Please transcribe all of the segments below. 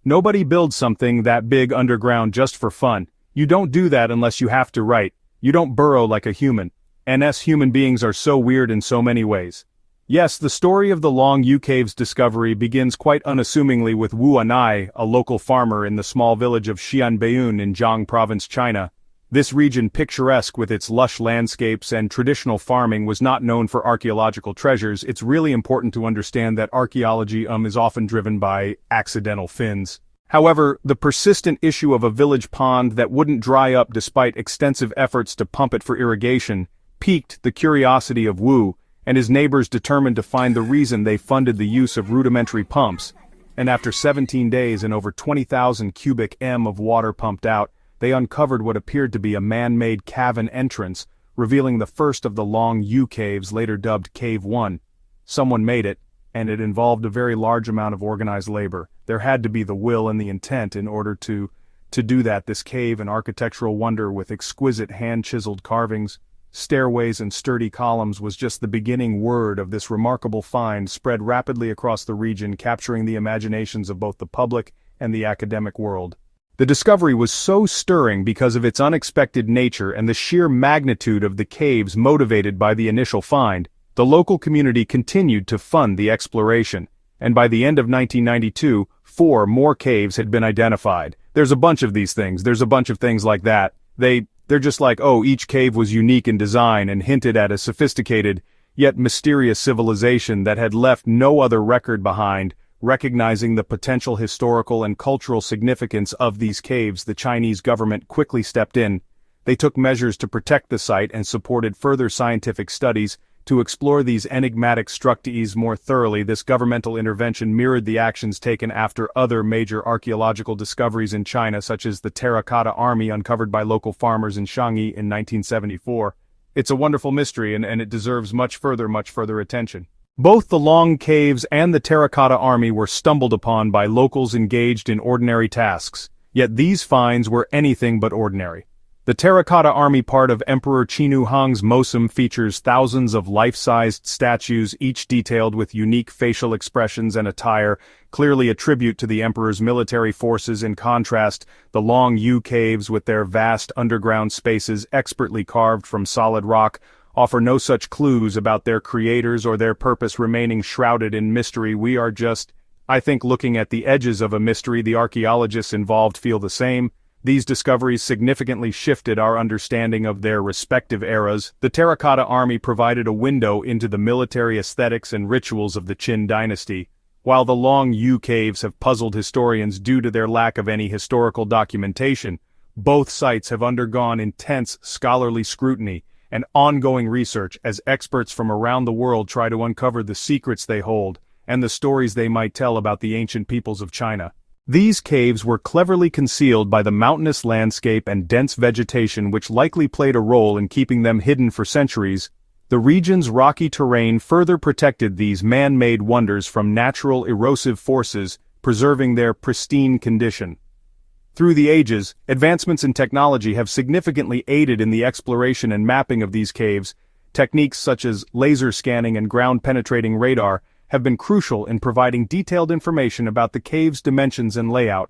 Nobody builds something that big underground just for fun. You don't do that unless you have to, right? You don't burrow like a human. And us human beings are so weird in so many ways. Yes, the story of the Longyou Caves discovery begins quite unassumingly with Wu Anai, a local farmer in the small village of Xianbeiyun in Jiang Province, China. This region, picturesque with its lush landscapes and traditional farming, was not known for archaeological treasures. It's really important to understand that archaeology is often driven by accidental finds. However, the persistent issue of a village pond that wouldn't dry up despite extensive efforts to pump it for irrigation piqued the curiosity of Wu, and his neighbors determined to find the reason. They funded the use of rudimentary pumps, and after 17 days and over 20,000 cubic m of water pumped out, they uncovered what appeared to be a man-made cavern entrance, revealing the first of the Longyou caves, later dubbed Cave 1. Someone made it, and it involved a very large amount of organized labor. There had to be the will and the intent in order to do that. This cave, an architectural wonder with exquisite hand-chiseled carvings, stairways and sturdy columns, was just the beginning word of this remarkable find, spread rapidly across the region, capturing the imaginations of both the public and the academic world. The discovery was so stirring because of its unexpected nature and the sheer magnitude of the caves motivated by the initial find. The local community continued to fund the exploration, and by the end of 1992, 4 more caves had been identified. There's a bunch of these things, there's a bunch of things like that. They're just like, oh, each cave was unique in design and hinted at a sophisticated, yet mysterious civilization that had left no other record behind. Recognizing the potential historical and cultural significance of these caves, the Chinese government quickly stepped in. They took measures to protect the site and supported further scientific studies to explore these enigmatic structures more thoroughly. This governmental intervention mirrored the actions taken after other major archaeological discoveries in China, such as the Terracotta army uncovered by local farmers in Shanghai in 1974. It's a wonderful mystery and it deserves much further attention. Both the Long Caves and the Terracotta army were stumbled upon by locals engaged in ordinary tasks, yet these finds were anything but ordinary. The Terracotta army, part of Emperor Qinu Hong's mausoleum, features thousands of life-sized statues, each detailed with unique facial expressions and attire, clearly a tribute to the emperor's military forces. In contrast, the Longyou caves, with their vast underground spaces expertly carved from solid rock, offer no such clues about their creators or their purpose, remaining shrouded in mystery. We are just, I think, looking at the edges of a mystery. The archaeologists involved feel the same. These discoveries significantly shifted our understanding of their respective eras. The Terracotta army provided a window into the military aesthetics and rituals of the Qin dynasty, while the Longyou caves have puzzled historians due to their lack of any historical documentation. Both sites have undergone intense scholarly scrutiny and ongoing research as experts from around the world try to uncover the secrets they hold and the stories they might tell about the ancient peoples of China. These caves were cleverly concealed by the mountainous landscape and dense vegetation, which likely played a role in keeping them hidden for centuries. The region's rocky terrain further protected these man-made wonders from natural erosive forces, preserving their pristine condition. Through the ages, advancements in technology have significantly aided in the exploration and mapping of these caves. Techniques such as laser scanning and ground-penetrating radar have been crucial in providing detailed information about the cave's dimensions and layout.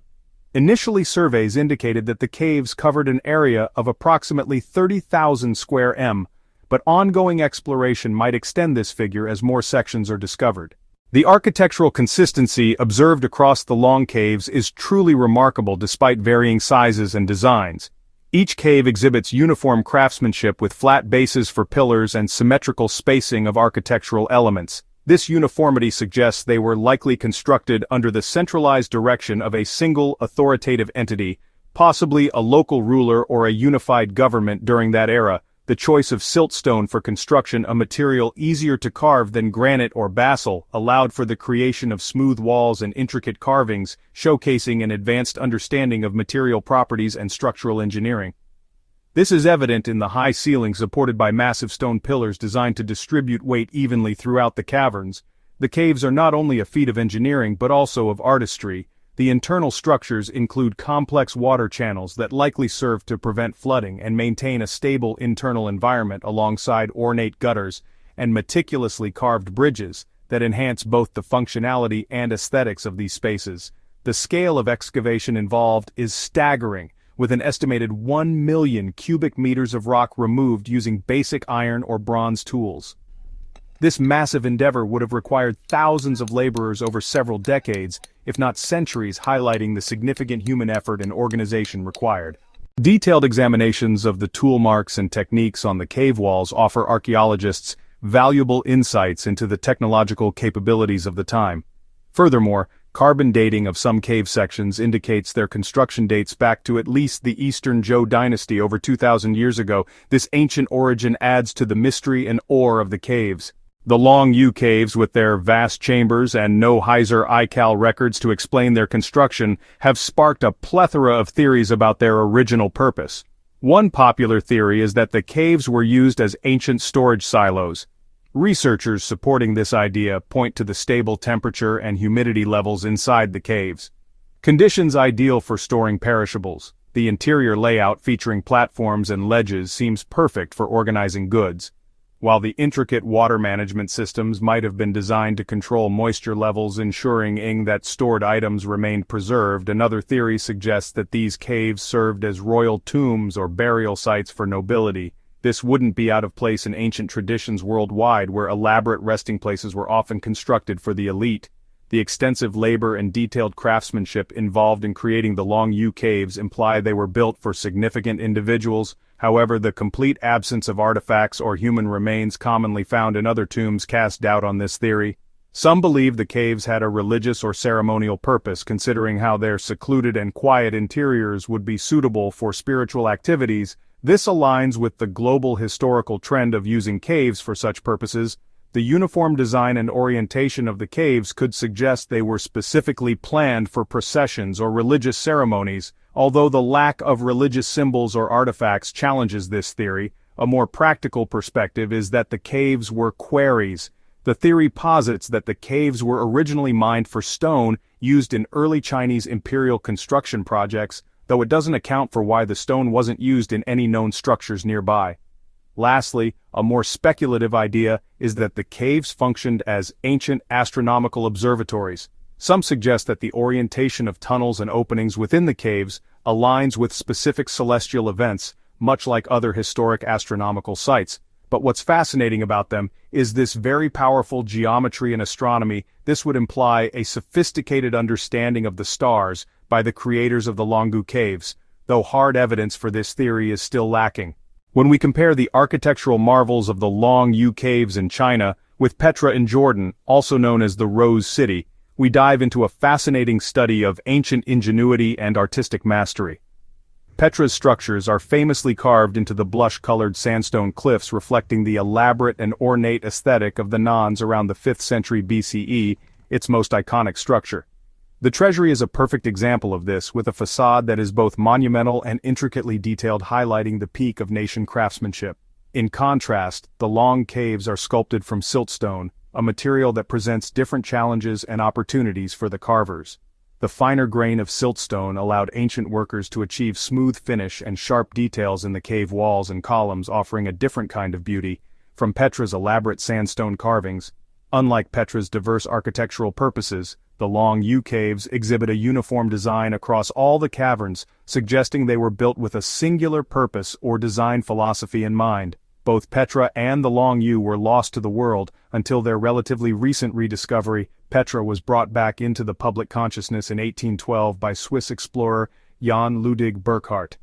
Initially, surveys indicated that the caves covered an area of approximately 30,000 square m, but ongoing exploration might extend this figure as more sections are discovered. The architectural consistency observed across the Long Caves is truly remarkable despite varying sizes and designs. Each cave exhibits uniform craftsmanship with flat bases for pillars and symmetrical spacing of architectural elements. This uniformity suggests they were likely constructed under the centralized direction of a single authoritative entity, possibly a local ruler or a unified government during that era. The choice of siltstone for construction, a material easier to carve than granite or basalt, allowed for the creation of smooth walls and intricate carvings, showcasing an advanced understanding of material properties and structural engineering. This is evident in the high ceilings supported by massive stone pillars designed to distribute weight evenly throughout the caverns. The caves are not only a feat of engineering but also of artistry. The internal structures include complex water channels that likely serve to prevent flooding and maintain a stable internal environment, alongside ornate gutters and meticulously carved bridges that enhance both the functionality and aesthetics of these spaces. The scale of excavation involved is staggering, with an estimated 1 million cubic meters of rock removed using basic iron or bronze tools. This massive endeavor would have required thousands of laborers over several decades, if not centuries, highlighting the significant human effort and organization required. Detailed examinations of the tool marks and techniques on the cave walls offer archaeologists valuable insights into the technological capabilities of the time. Furthermore, carbon dating of some cave sections indicates their construction dates back to at least the Eastern Zhou dynasty over 2,000 years ago. This ancient origin adds to the mystery and awe of the caves. The Longyou caves, with their vast chambers and no Heiser Ical records to explain their construction, have sparked a plethora of theories about their original purpose. One popular theory is that the caves were used as ancient storage silos. Researchers supporting this idea point to the stable temperature and humidity levels inside the caves. Conditions ideal for storing perishables. The interior layout featuring platforms and ledges seems perfect for organizing goods. While the intricate water management systems might have been designed to control moisture levels, ensuring that stored items remained preserved, another theory suggests that these caves served as royal tombs or burial sites for nobility. This wouldn't be out of place in ancient traditions worldwide, where elaborate resting places were often constructed for the elite. The extensive labor and detailed craftsmanship involved in creating the Longyou caves imply they were built for significant individuals. However, the complete absence of artifacts or human remains commonly found in other tombs cast doubt on this theory. Some believe the caves had a religious or ceremonial purpose, considering how their secluded and quiet interiors would be suitable for spiritual activities. This aligns with the global historical trend of using caves for such purposes. The uniform design and orientation of the caves could suggest they were specifically planned for processions or religious ceremonies. Although the lack of religious symbols or artifacts challenges this theory, a more practical perspective is that the caves were quarries. The theory posits that the caves were originally mined for stone used in early Chinese imperial construction projects, though it doesn't account for why the stone wasn't used in any known structures nearby. Lastly, a more speculative idea is that the caves functioned as ancient astronomical observatories. Some suggest that the orientation of tunnels and openings within the caves aligns with specific celestial events, much like other historic astronomical sites. But what's fascinating about them is this very powerful geometry and astronomy. This would imply a sophisticated understanding of the stars by the creators of the Longyou caves, though hard evidence for this theory is still lacking. When we compare the architectural marvels of the Longyou caves in China with Petra in Jordan, also known as the Rose City, we dive into a fascinating study of ancient ingenuity and artistic mastery. Petra's structures are famously carved into the blush-colored sandstone cliffs, reflecting the elaborate and ornate aesthetic of the Nans around the 5th century BCE, its most iconic structure. The treasury is a perfect example of this, with a facade that is both monumental and intricately detailed, highlighting the peak of nation craftsmanship. In contrast, the long caves are sculpted from siltstone, a material that presents different challenges and opportunities for the carvers. The finer grain of siltstone allowed ancient workers to achieve smooth finish and sharp details in the cave walls and columns, offering a different kind of beauty from Petra's elaborate sandstone carvings. Unlike Petra's diverse architectural purposes, the Longyou caves exhibit a uniform design across all the caverns, suggesting they were built with a singular purpose or design philosophy in mind. Both Petra and the Longyou were lost to the world until their relatively recent rediscovery. Petra was brought back into the public consciousness in 1812 by Swiss explorer Jan Ludwig Burckhardt,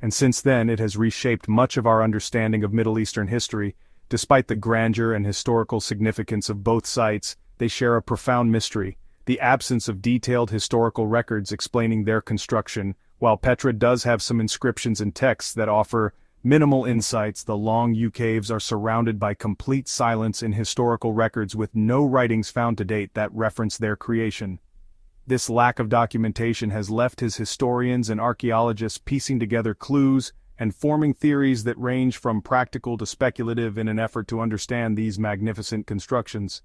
and since then it has reshaped much of our understanding of Middle Eastern history. Despite the grandeur and historical significance of both sites, they share a profound mystery: the absence of detailed historical records explaining their construction. While Petra does have some inscriptions and texts that offer minimal insights, the Longyou caves are surrounded by complete silence in historical records, with no writings found to date that reference their creation. This lack of documentation has left his historians and archaeologists piecing together clues and forming theories that range from practical to speculative in an effort to understand these magnificent constructions.